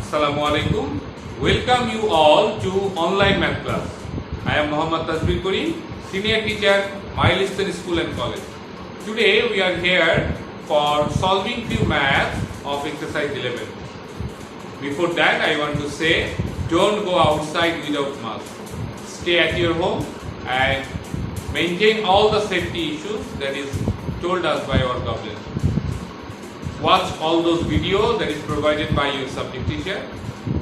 Assalamu alaikum. Welcome you all to online math class. I am Muhammad Tasbir Karim, senior teacher, Milestone School and College. Today we are here for solving few maths of exercise 11. Before that, I want to say, don't go outside without mask. Stay at your home and maintain all the safety issues that is told us by our government. Watch all those videos that is provided by your subject teacher.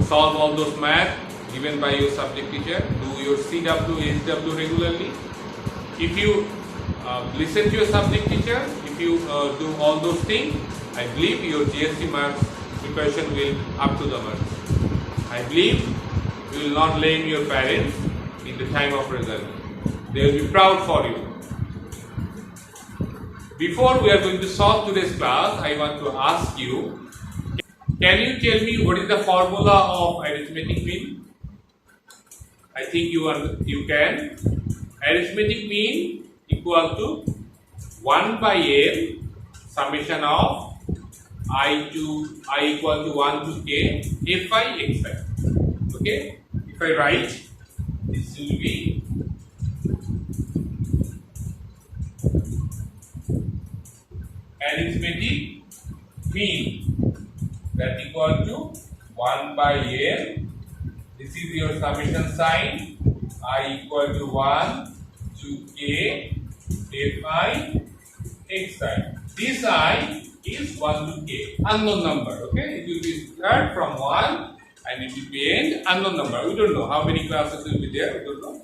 Solve all those math given by your subject teacher. Do your CW, SW regularly. If you listen to your subject teacher, if you do all those things, I believe your GST marks preparation will up to the marks. I believe you will not blame your parents in the time of result. They will be proud for you. Before we are going to solve today's class, I want to ask you, can you tell me what is the formula of arithmetic mean? I think you can. Arithmetic mean equal to 1 by n summation of I equal to 1 to k fi xi. Okay? If I write, this will be arithmetic mean that equal to 1 by n. This is your summation sign. I equal to 1 to k fi xi. This I is 1 to k, unknown number. Okay, it will be start from 1 and it will be end unknown number. We don't know how many classes will be there. We don't know.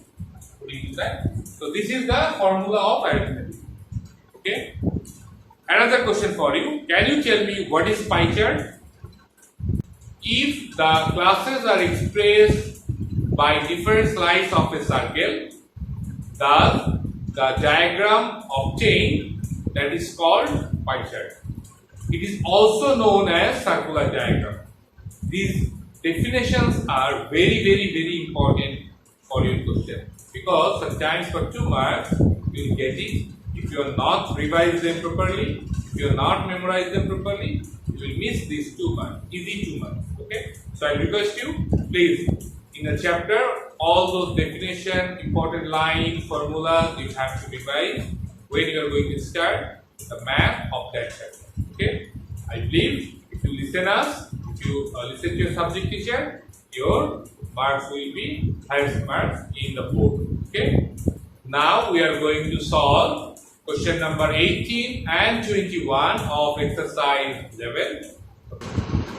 Putting to that. So this is the formula of arithmetic. Okay. Another question for you. Can you tell me what is pie chart? If the classes are expressed by different slices of a circle, thus the diagram obtained that is called pie chart. It is also known as circular diagram. These definitions are very important for your question, because sometimes for 2 marks you will get it. If you are not revised them properly, if you are not memorized them properly, you will miss these 2 marks, easy 2 marks. Okay? So I request you, please, in the chapter, all those definition, important lines, formulas, you have to revise when you are going to start the math of that chapter. Okay? I believe if you listen us, if you listen to your subject teacher, your marks will be highest marks in the board. Okay? Now we are going to solve question number 18 and 21 of exercise 11.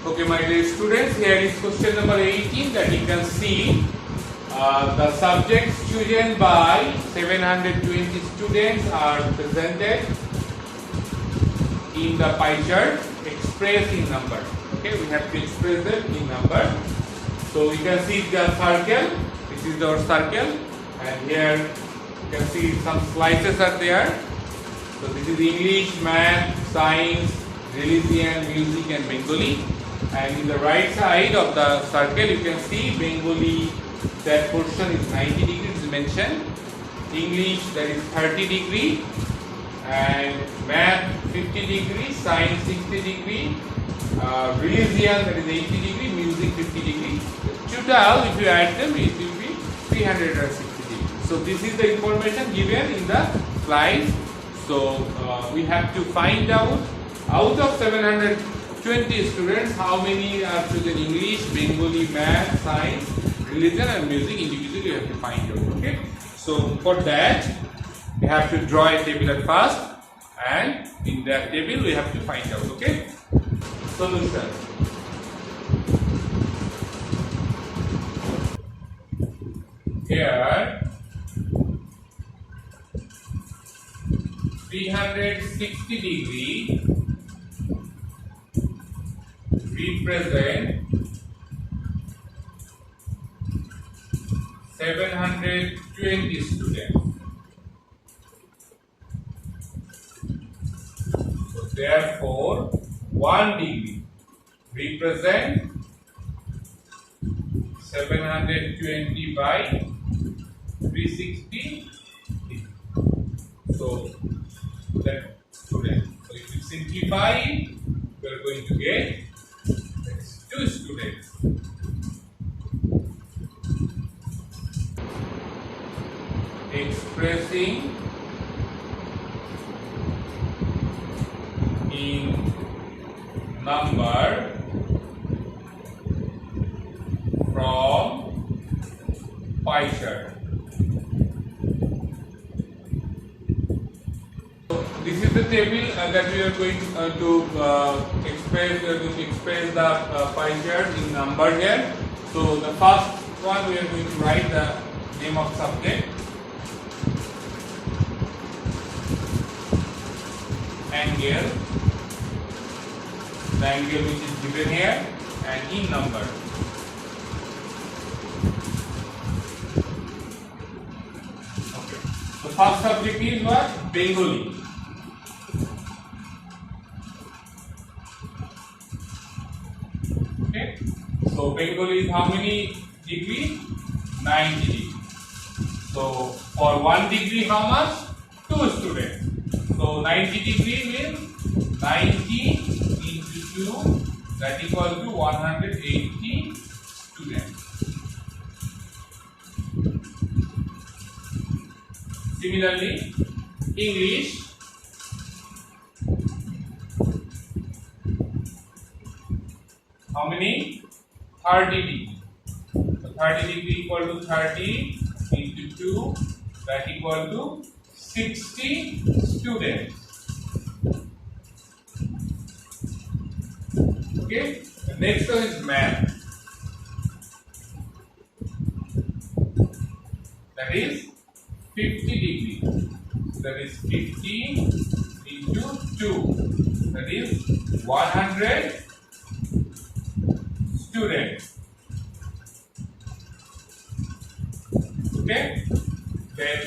Okay, my dear students, here is question number 18 that you can see. The subjects chosen by 720 students are presented in the pie chart expressed in number. Okay, we have to express them in number. So you can see the circle. This is our circle, and here you can see some slices are there. So this is English, Math, Science, Religion, Music and Bengali. And in the right side of the circle you can see Bengali, that portion is 90 degrees mentioned. English, that is 30 degree. And Math 50 degree, Science 60 degree. Religion, that is 80 degree, Music 50 degree. Total, if you add them, it will be 360 degree. So this is the information given in the slide. So we have to find out of 720 students, how many are chosen English, Bengali, Math, Science, Religion and Music. Individually you have to find out. Okay. So for that we have to draw a table at first, and in that table we have to find out. Okay. Solution. Here 360 degree represent 720 students. So therefore 1 degree represent 720 by 360 degree. So that student. So if you simplify, you are going to get 2 students. expressing in number from pie chart. So this is the table that we are going to express. We are going to express the pie chart in number here. So the first one, we are going to write the name of subject, angle, the angle which is given here, and in number. Okay. The first subject is what? Bengali. Okay. So Bengali is how many degree? 90 degree. So for 1 degree, how much? 2 students. So 90 degree means 90 into 2, that equals to 180 students. Similarly, English, how many? 30 degree. So 30 degree equal to 30 into 2, that equal to 60 students. Okay, the next one is math. That is 50 degree. That is 50 into 2. That is 100 students. Okay, then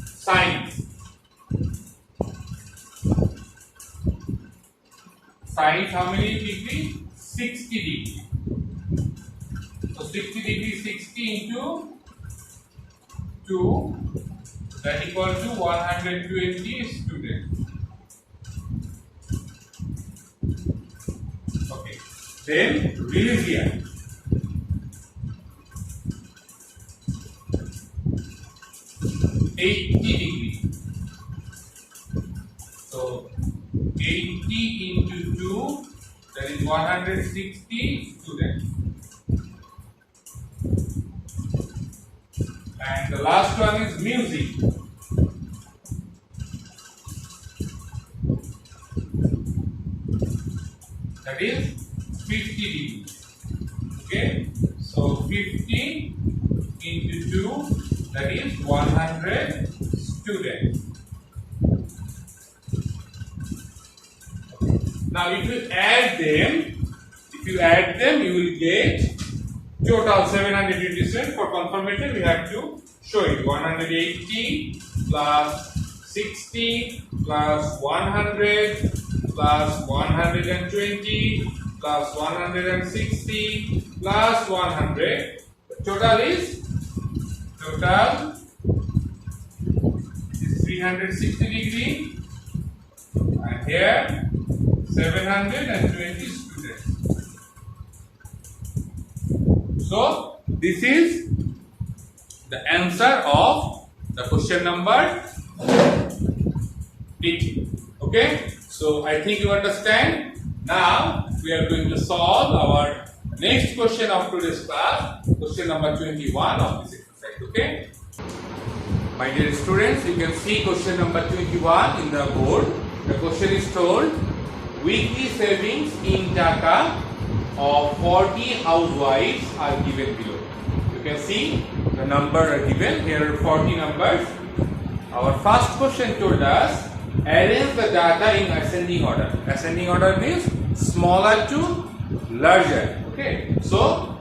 science. Science, how many degree? 60 degree. So 60 degree, 60 into 2, that equals to 120 students. Okay, then religion. $80. So 80 into 2, that is 160 students. And the last one is music. That is 50 degrees. Okay, so 50 into 2, that is 100 students. Now if you add them, you will get total 727. For confirmation, we have to show it. 180 plus 60 plus 100 plus 120 plus 160 plus 100. The total is 360 degree, and here 720 students. So this is the answer of the question number 18. Okay, so I think you understand. Now we are going to solve our next question of today's class, question number 21 of this exercise. Okay, my dear students, you can see question number 21 in the board. The question is told, weekly savings in Dhaka of 40 housewives are given below. You can see the number are given. Here are 40 numbers. Our first question told us, arrange the data in ascending order. Ascending order means smaller to larger. Okay, so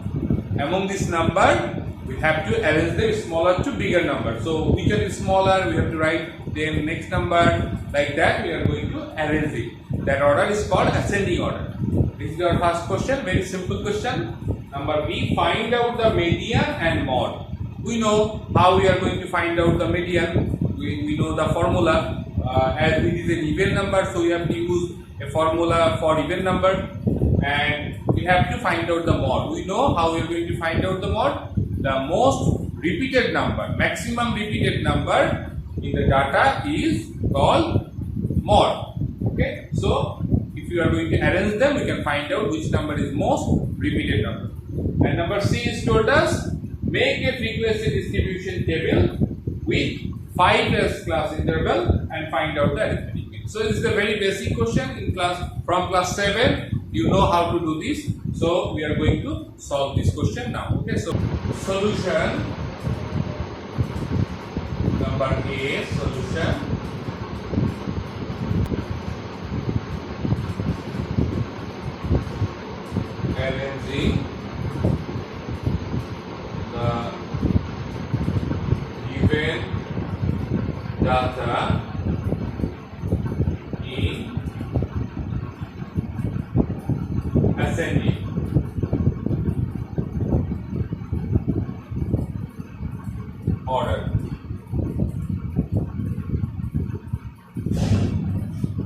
among this number, we have to arrange them smaller to bigger number. So which one is smaller, we have to write then next number. Like that, we are going to arrange it. That order is called ascending order. This is our first question, very simple question. Number B, find out the median and mod. We know how we are going to find out the median. We know the formula. As it is an even number, so we have to use a formula for even number, and we have to find out the mod. We know how we are going to find out the mod. The most repeated number, maximum repeated number in the data is called mod. Okay, so if you are going to arrange them, you can find out which number is most repeated number. And number C is told us make a frequency distribution table with 5 class interval and find out the arithmetic mean. So this is a very basic question in from class 7. You know how to do this. So we are going to solve this question now. Okay, so solution number A, solution. Arranging the given data in ascending order.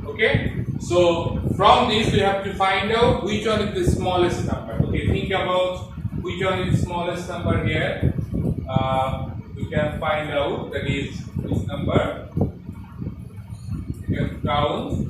Okay, so from this we have to find out which one is the smallest number. Okay, think about which one is the smallest number here. We can find out that is this number. You can count.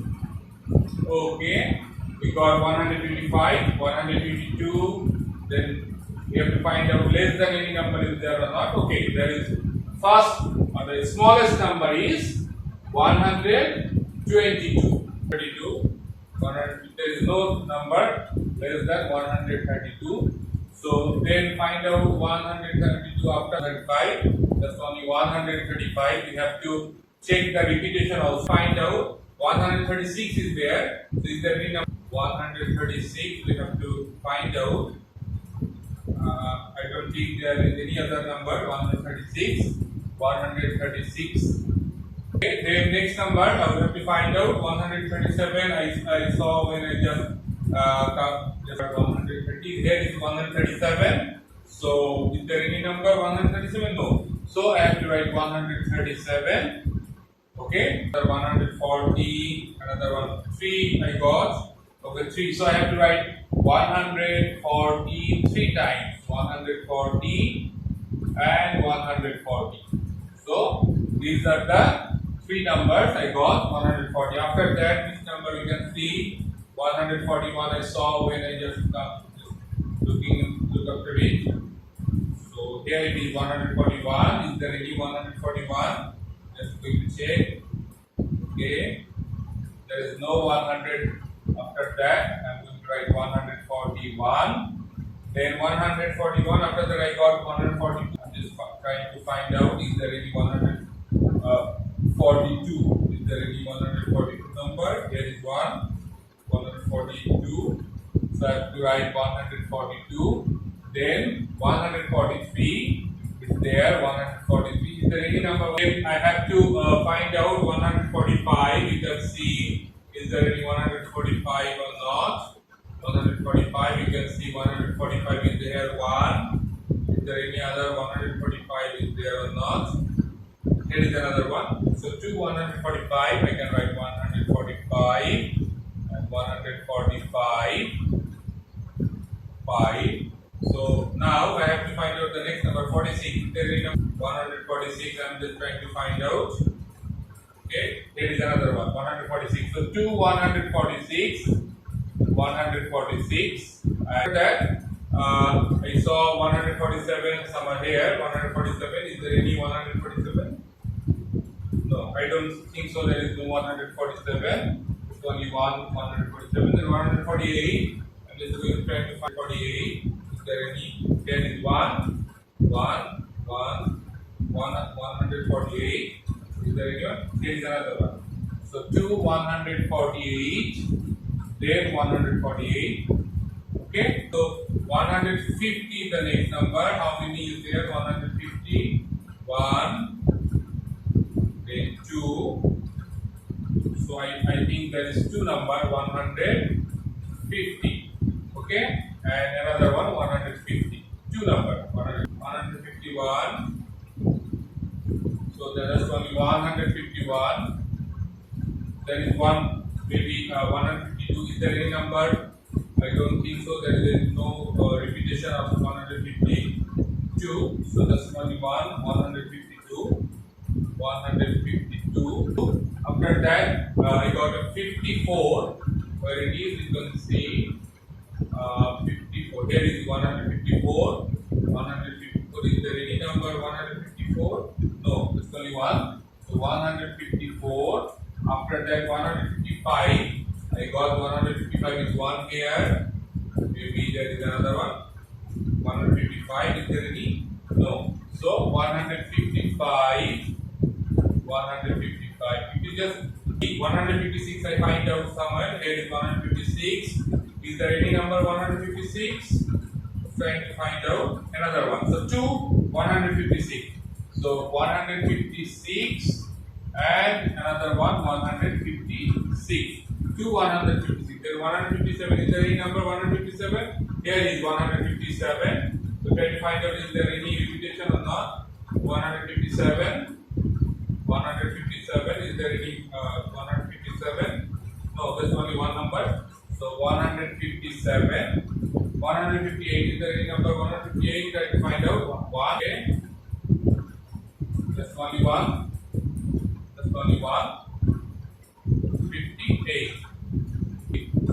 Okay, we got 125, 122. Then we have to find out less than any number is there or not. Okay, there is first or the smallest number is 122. 32. There is no number less than 132. So then find out 132 after 35. That's only 135. We have to check the repetition also. Find out 136 is there. So is there any number? 136. We have to find out. I don't think there is any other number. 136. 136. Okay, then next number I will have to find out 137. I saw when I just 130. Here is 137. So is there any number 137? No. So I have to write 137. Okay, another 140, another one 3 I got. Okay, 3. So I have to write 143 times. 140 and 140. So these are the 3 numbers I got. 140. After that, this number you can see 141 I saw when I just look after it. So here it is 141. Is there any 141? Just going to check. Okay, there is no 100 after that. I'm going to write 141. Then 141. After that I got 142. I'm just trying to find out is there any 142. Is there any 142 number? Here is 142. So I have to write 142. Then 143 is there. 143. Is there any number? Then I have to find out 145. You can see is there any 145 or not? 145. You can see 145 is there. 1. Is there any other 145 is there or not? Here is another one. So 2 145. I can write 145 and 145. 5. So now I have to find out the next number 46. There is 146. I am just trying to find out. Okay, here is another one 146. So 2 146. 146. After that, I saw 147 somewhere here. 147. Is there any 147? No, I don't think so. There is no 147. It's only 147. Then 148. I'm just going to try to find 48. Is there any? Here is 148. Is there any one? Here is another one. So 2 148. Then 148. Okay. So 150 the next number. How many is there? 150. 1. Then 2. So I think there is 2 number 150. Okay. And another one 150. 2 number 151. So there is only 151. There is one maybe 152. Is there any number? I don't think so. There is no repetition of 152. 2. So that's only 152. 152. After that, I got a 54. Where it is, you can see 54. Here is 154. 154. Is there any number 154? No, it's only one. So 154. After that, 155. I got 155 is one here. Maybe there is another one. 155. Is there any? No. So 155. 155. If you just 156, I find out somewhere. Here is 156. Is there any number 156? Trying to find out another one. So 2, 156. So 156 and another one 156. 2, 156. Then 157. Is there any number 157? Here is 157. So try to find out is there any repetition or not. 157. 157. Is there any 157? No, there's only one number. So 157. 158. Is there any number 158? Try to find out. 1. Okay. That's only one. That's only one. 58.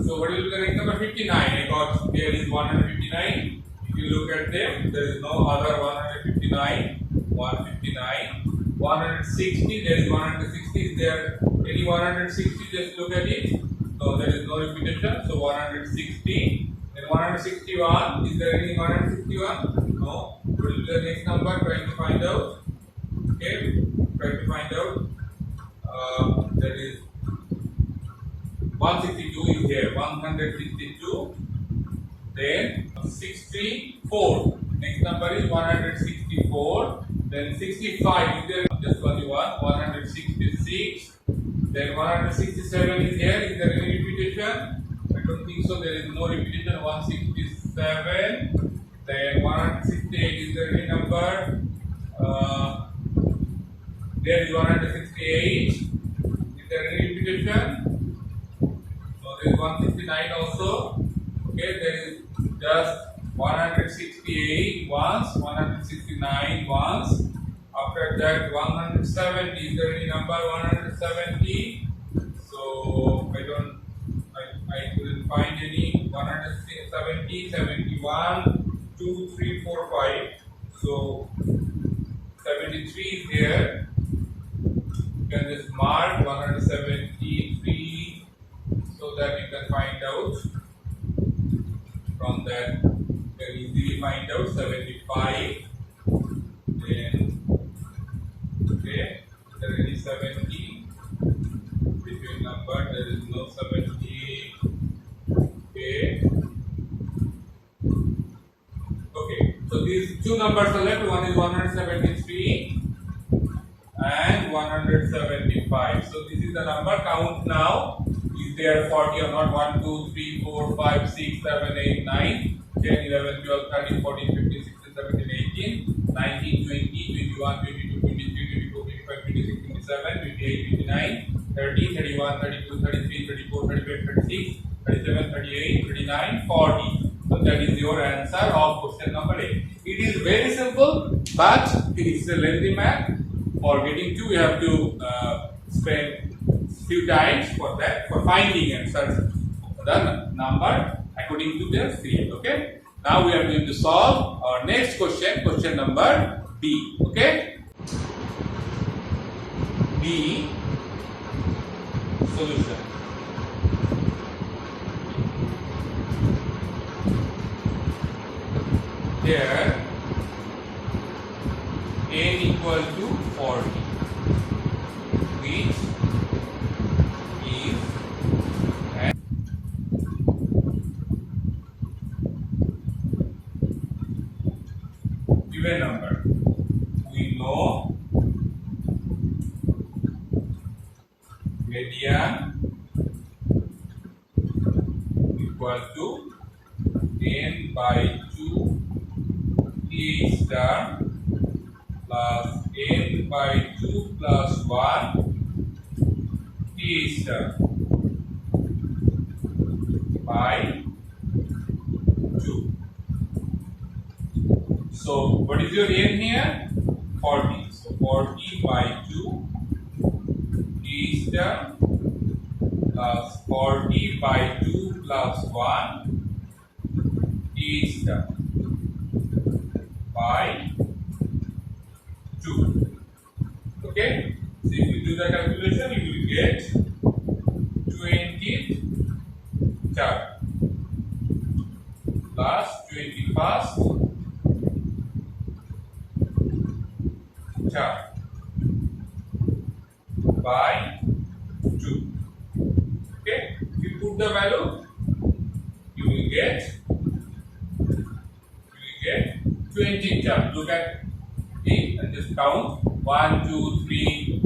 So what is the next number? 59. I got here is 159. If you look at them, there is no other 159. 159. 160. There is 160. Is there any 160? Just look at it. No, there is no repetition. So 160. Then 161. Is there any 161? No. What is the next number? Trying to find out. Okay. Try to find out. That is 162 is here. 162. Then 64. Next number is 164. Then 65 is there. Just only one. 166. Then 167 is here. Is there any repetition? I don't think so. There is no repetition. 167. Then 168. Is there any number? There is 168. Is there any repetition? No, there is 169 also. Okay, there is just 168 once, 169 once. After that, 170. Is there any number 170? So I couldn't find any. 170, 71, 2, 3, 4, 5. So 73 is here. You can just mark 173 so that you can find out. From that, you can easily find out 75. Then, okay, there is 70 between number. There is no 70. Okay. Okay. So these two numbers are left. One is 173 and 175. So this is the number. Count now. Is there 40 or not? 1, 2, 3, 4, 5, 6, 7, 8, 9, 10, 11, 12, 13, 14, 15, 16, 17, 18, 19, 20, 21, 22, 23, 24, 25, 26, 27, 28, 29, 30, 31, 32, 33, 34, 35, 36, 37, 38, 39, 40. So that is your answer of question number 8. It is very simple, but it is a lengthy math. For getting to, you have to spend few times for that, for finding answers the number according to their field. Okay. Now we are going to solve our next question, question number B. Okay. B solution. Here n equal to 40, which is an given number. We know median equal to n by 2 a star plus n by 2 plus 1 a star by 2. So what is your n here? 40. So 40 by 2 each term plus 40 by 2 plus 1 each term by 2. Okay? So if you do the calculation, you will get 20th term plus 21st term by 2. Okay? If you put the value, you will get 20 term. Look at it and just count 1, 2, 3,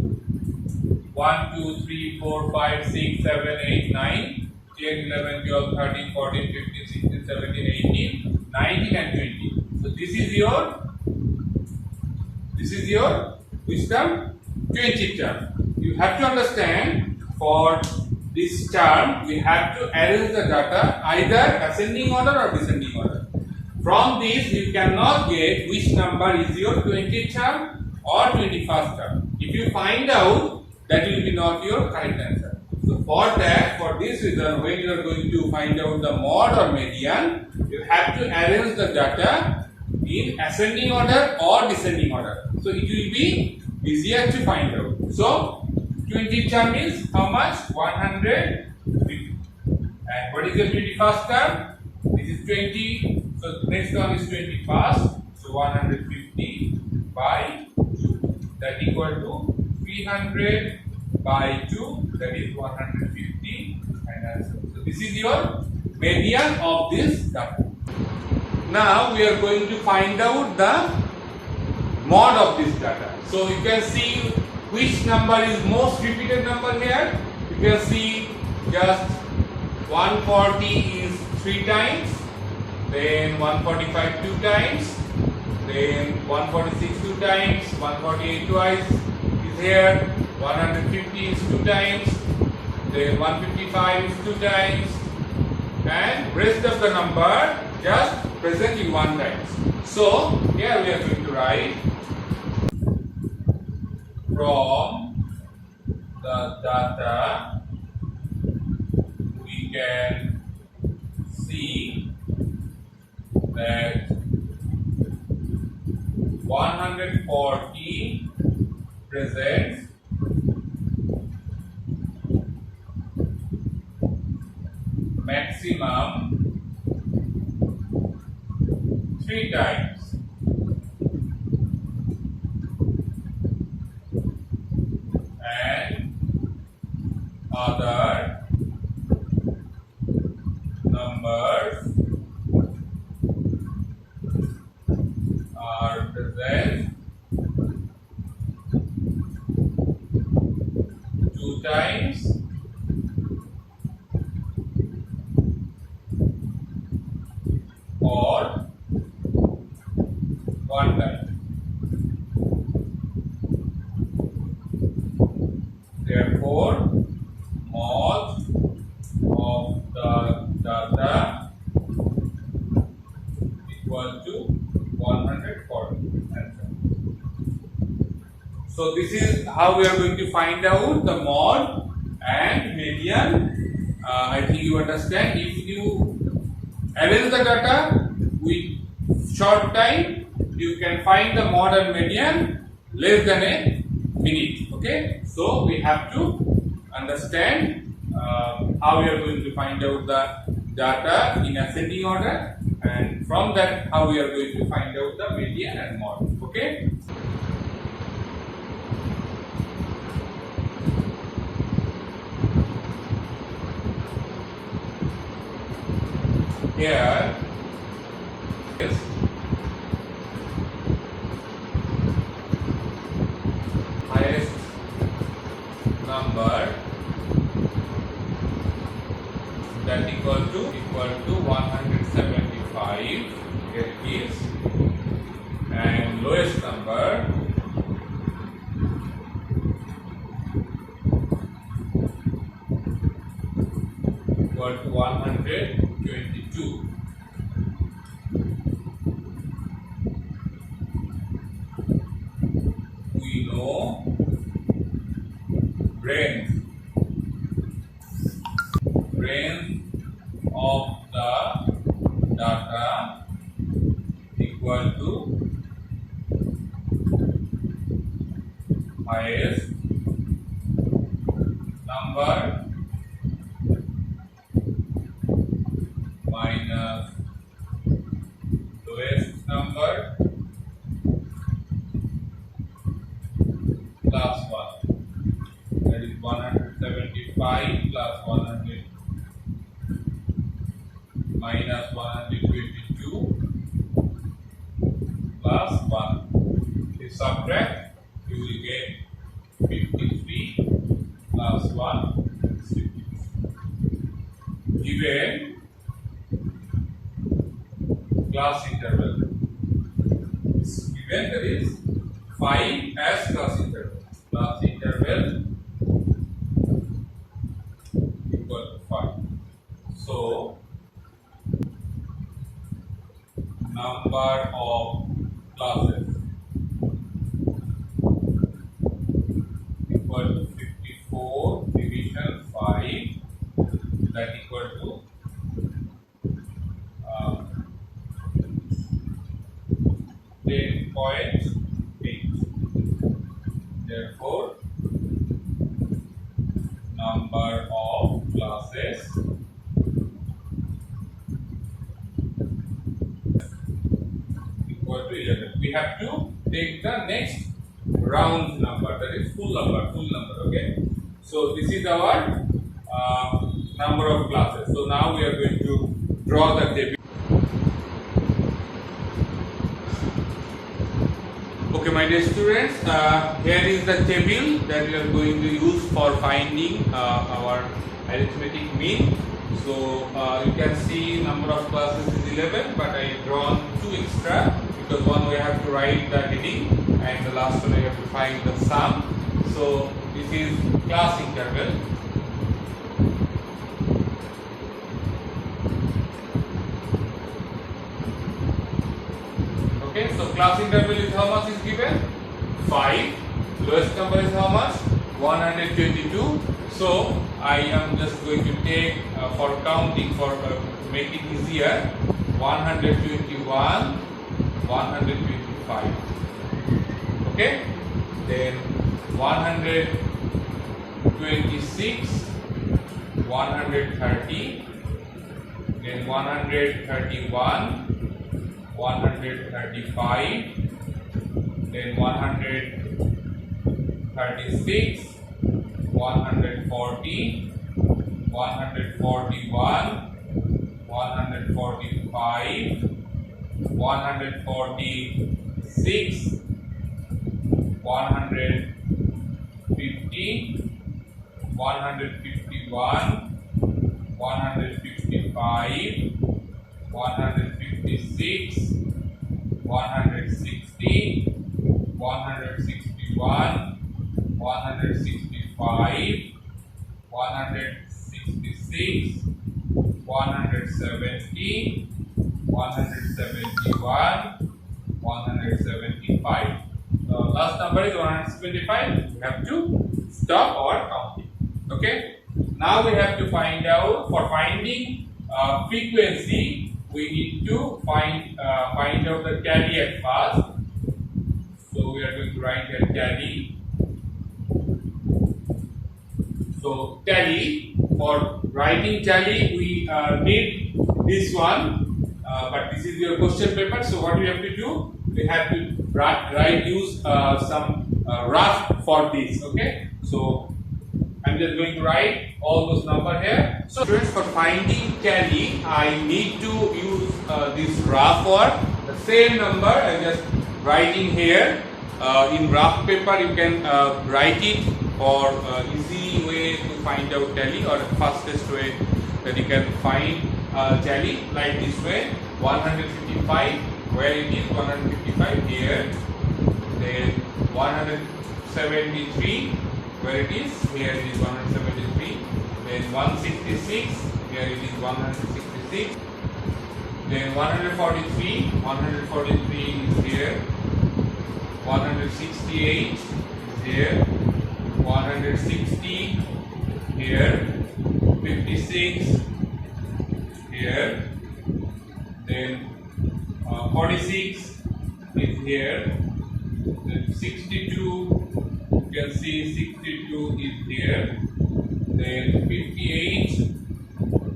1, 2, 3, 4, 5, 6, 7, 8, 9, 10, 11, 12, 13, 14, 15, 16, 17, 18, 19 and 20. So this is your which term? 20 term. You have to understand, for this term we have to arrange the data either ascending order or descending order. From this you cannot get which number is your 20th term or 21st term. If you find out, that will be not your correct answer. So for that, for this reason, when you are going to find out the mod or median, you have to arrange the data in ascending order or descending order. So it will be easier to find out. So 20 term is how much? 150. And what is the 21st term? This is 20. So next one is 21st. So 150 by 2. That equal to 300 by 2, that is 150 and answer. So this is your median of this data. Now we are going to find out the mod of this data. So you can see which number is most repeated number here. You can see just 140 is 3 times, then 145 2 times, then 146 2 times, 148 twice is here, 150 is 2 times, then 155 is 2 times, and rest of the number just present in 1 times. So here we are going to write, from the data we can see that 140 presents maximum 3 times, and other numbers are present 2 times or 1 time. Therefore, mod of the data equal to 140. So this is how we are going to find out the mod and median. I think you understand. If you arrange the data with short time, you can find the mod and median less than a minute. Okay, so we have to understand how we are going to find out the data in ascending order, and from that how we are going to find out the median and mod. Okay. Here is highest number that equal to 175. Here it is, and lowest number equal to 122. range of the data equal to highest number minus lowest number plus 1. That is 175 plus 100 minus 122 plus 1. If subtract, you will get 53 plus 1 is 53. Given class interval is given, that is 5 as class interval. Class interval equal to 5. So number of classes equal to 54 division 5, that equal to 10.8. Therefore, number of classes equal to 11. We have to take the next round number, that is full number. Okay. So this is our number of classes. So now we are going to draw the table. Okay, my dear students, here is the table that we are going to use for finding our arithmetic mean. So you can see number of classes is 11, but I drawn 2 extra because one we have to write the heading and the last one we have to find the sum. So this is class interval. Okay, so class interval is how much is given? 5. Lowest number is how much? 122. So I am just going to take for counting, for make it easier, 121, 125. Okay, then 126, 130, then 131, 135, then 136, 140, 141, 145, 146, 150, 151, 155, 156, 160, 161, 165, 166, 170, 171, 175. Last number is 175. We have to stop our counting. Okay. Now we have to find out, for finding frequency, we need to find out the tally at first. So we are going to write here tally. So tally, for writing tally we need this one, but this is your question paper. So what we have to do, we have to use some rough for this. Okay, so I'm just going to write all those numbers here. So students, for finding tally, I need to use this rough word. The same number I'm just writing here in rough paper. You can write it for easy way to find out tally, or fastest way that you can find tally, like this way. 155, where it is 155 here. Then 173, where it is here, it is 173. Then 166, here it is 166. Then 143 is here. 168 is here. 169 160 here, 56 here, then 46 is here, then 62, you can see 62 is here, then 58,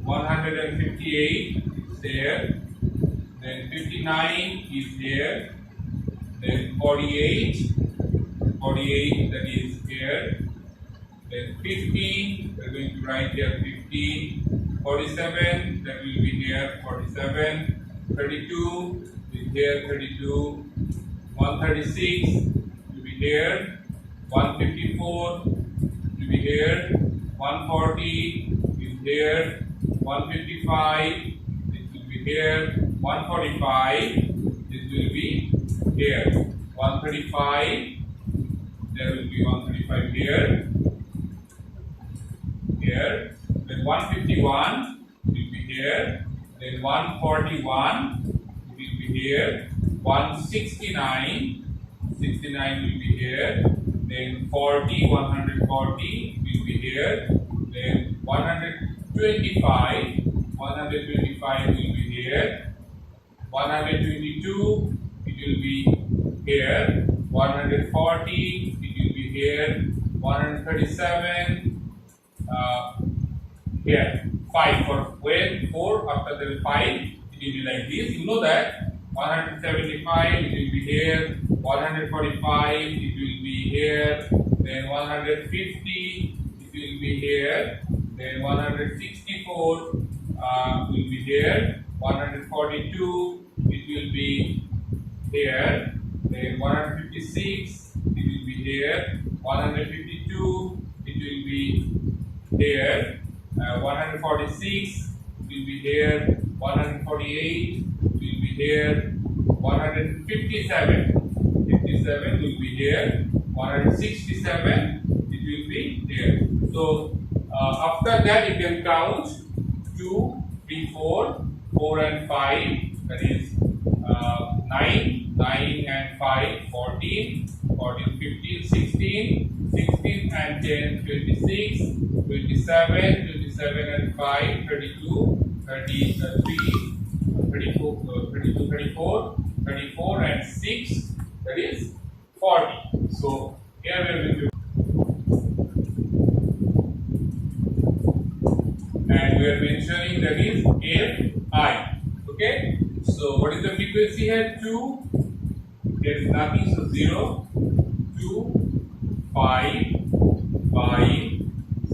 158 is there, then 59 is here, then 48 that is here, then 50, we are going to write here 50, 47 that will be here 47, 32 is here 32, 136 will be here, 154 will be here, 140 is here, 155 this will be here, 145 this will be here, 135 there will be 135 here, then 151 will be here, then 141 will be here, 169 will be here, then 140 will be here, then 125 will be here, 122 it will be here, 140 it will be here, 137 here, 5 for when 4 after the 5 it will be like this, you know that. 175 it will be here, 145 it will be here, then 150 it will be here, then 164 will be here, 142 it will be here, then 156 it will be here, 152 it will be here, 146 will be here, 148 will be here, 157 will be here, 167 it will be here. So after that you can count 2, 3, 4, 4 and 5, that is 9 and 5, 14, 15, 16 and 10, 26, 27 and 5, 32, 34 and 6, that is 40. So here we will do, and we are mentioning that is Fi. Okay, so what is the frequency here? 2, there is nothing, so 0, 2, 5,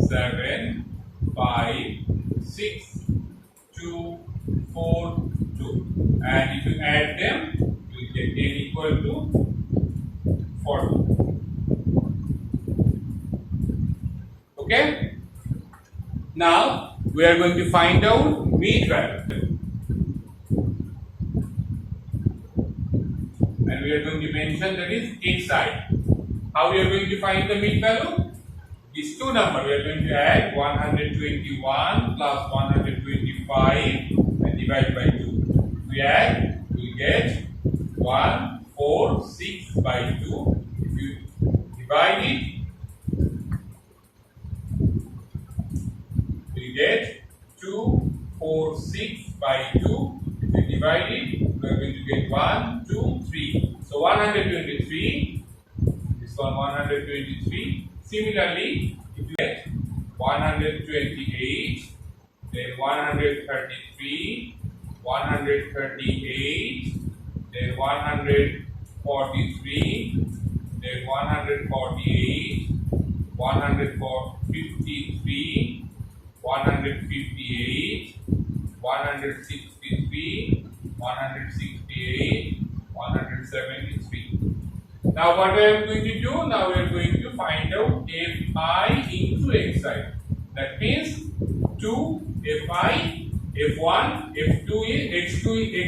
7, 5, 6, 2, 4, 2, and if you add them you will get n equal to 40. Okay, now we are going to find out mean value, and we are going to mention that is xi. How we are going to find the mean value? These two numbers we are going to add 121 plus 125 and divide by 2. We add, we will get 146 by 2. If you divide it, we get 246 by 2. If you divide it, we are going to get 1, 2, 3. So 123. This one 123. Similarly, if you get 128, then 133, 138, then 143, then 148, 153, 158, 163, 168, 173. Now what I am going to do? Now we are going to find out Fi into Xi. That means 2 Fi, F1, F2 is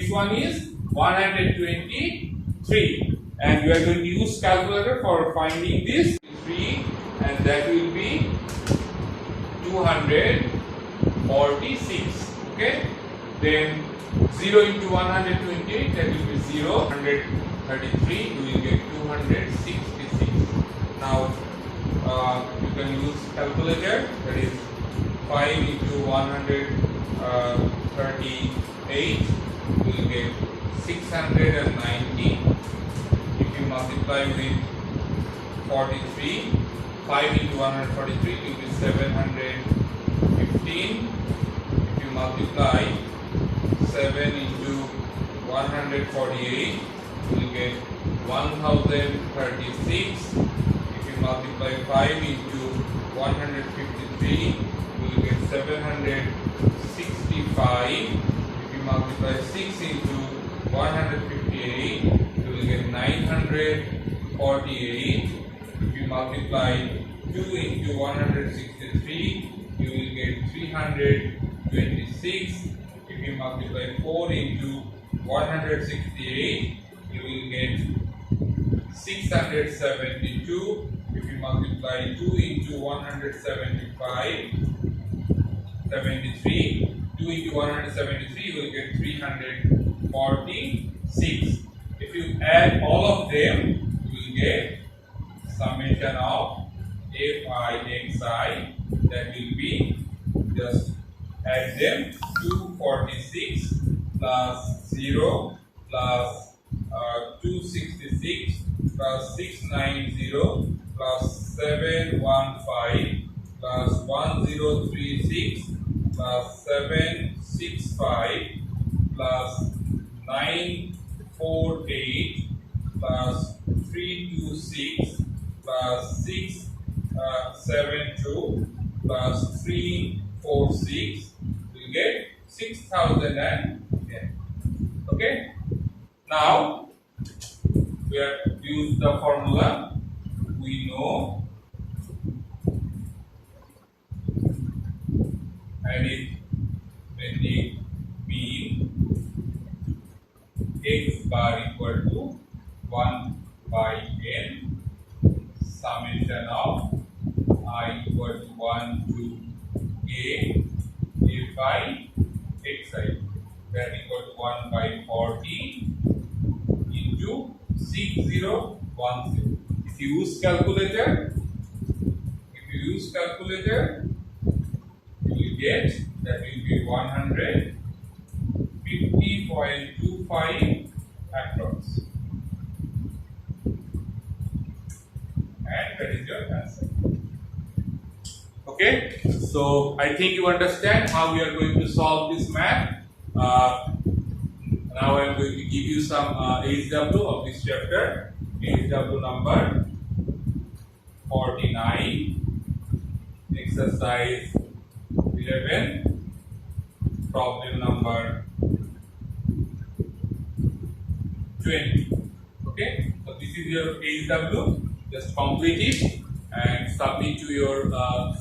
X1 is 123, and we are going to use calculator for finding this 3, and that will be 246. Okay, then 0 into 128, that will be 0. 133, we will get 266. Now can use calculator. That is 5 into 138 will get 690. If you multiply with 43, 5 into 143 will be 715. If you multiply 7 into 148, you will get 1036. If you multiply 5 into 153, you will get 765. If you multiply 6 into 158, you will get 948. If you multiply 2 into 163, you will get 326. If you multiply 4 into 168, you will get 672. If you multiply 2 into 173, 2 into 173, you will get 346. If you add all of them, you will get summation of Fixi. That will be, just add them, 246 plus 0 plus 266 plus 690 plus 715 plus 1036 plus 765 plus 948 plus 326 plus 672 plus 346 will get 6010. Okay. Now we have used the formula. We know arithmetic mean x bar equal to 1 by n summation of I equal to 1 to a by xi, that equal to 1 by 40 into 6010. If you use calculator, you will get, that will be 150.25 across, and that is your answer. Okay, so I think you understand how we are going to solve this math. Now I am going to give you some HW of this chapter. HW number 49, exercise 11, problem number 20. Okay, so this is your HW. Just complete it and submit to your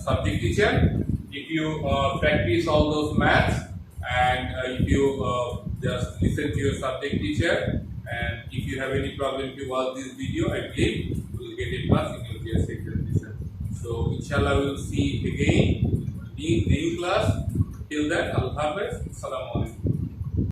subject teacher. If you practice all those maths, and if you just listen to your subject teacher, and if you have any problem, if you watch this video, I believe you will get a plus in your GS examination. So inshallah we will see again in the new class. Till then, Allah Hafiz. Assalamu alaikum.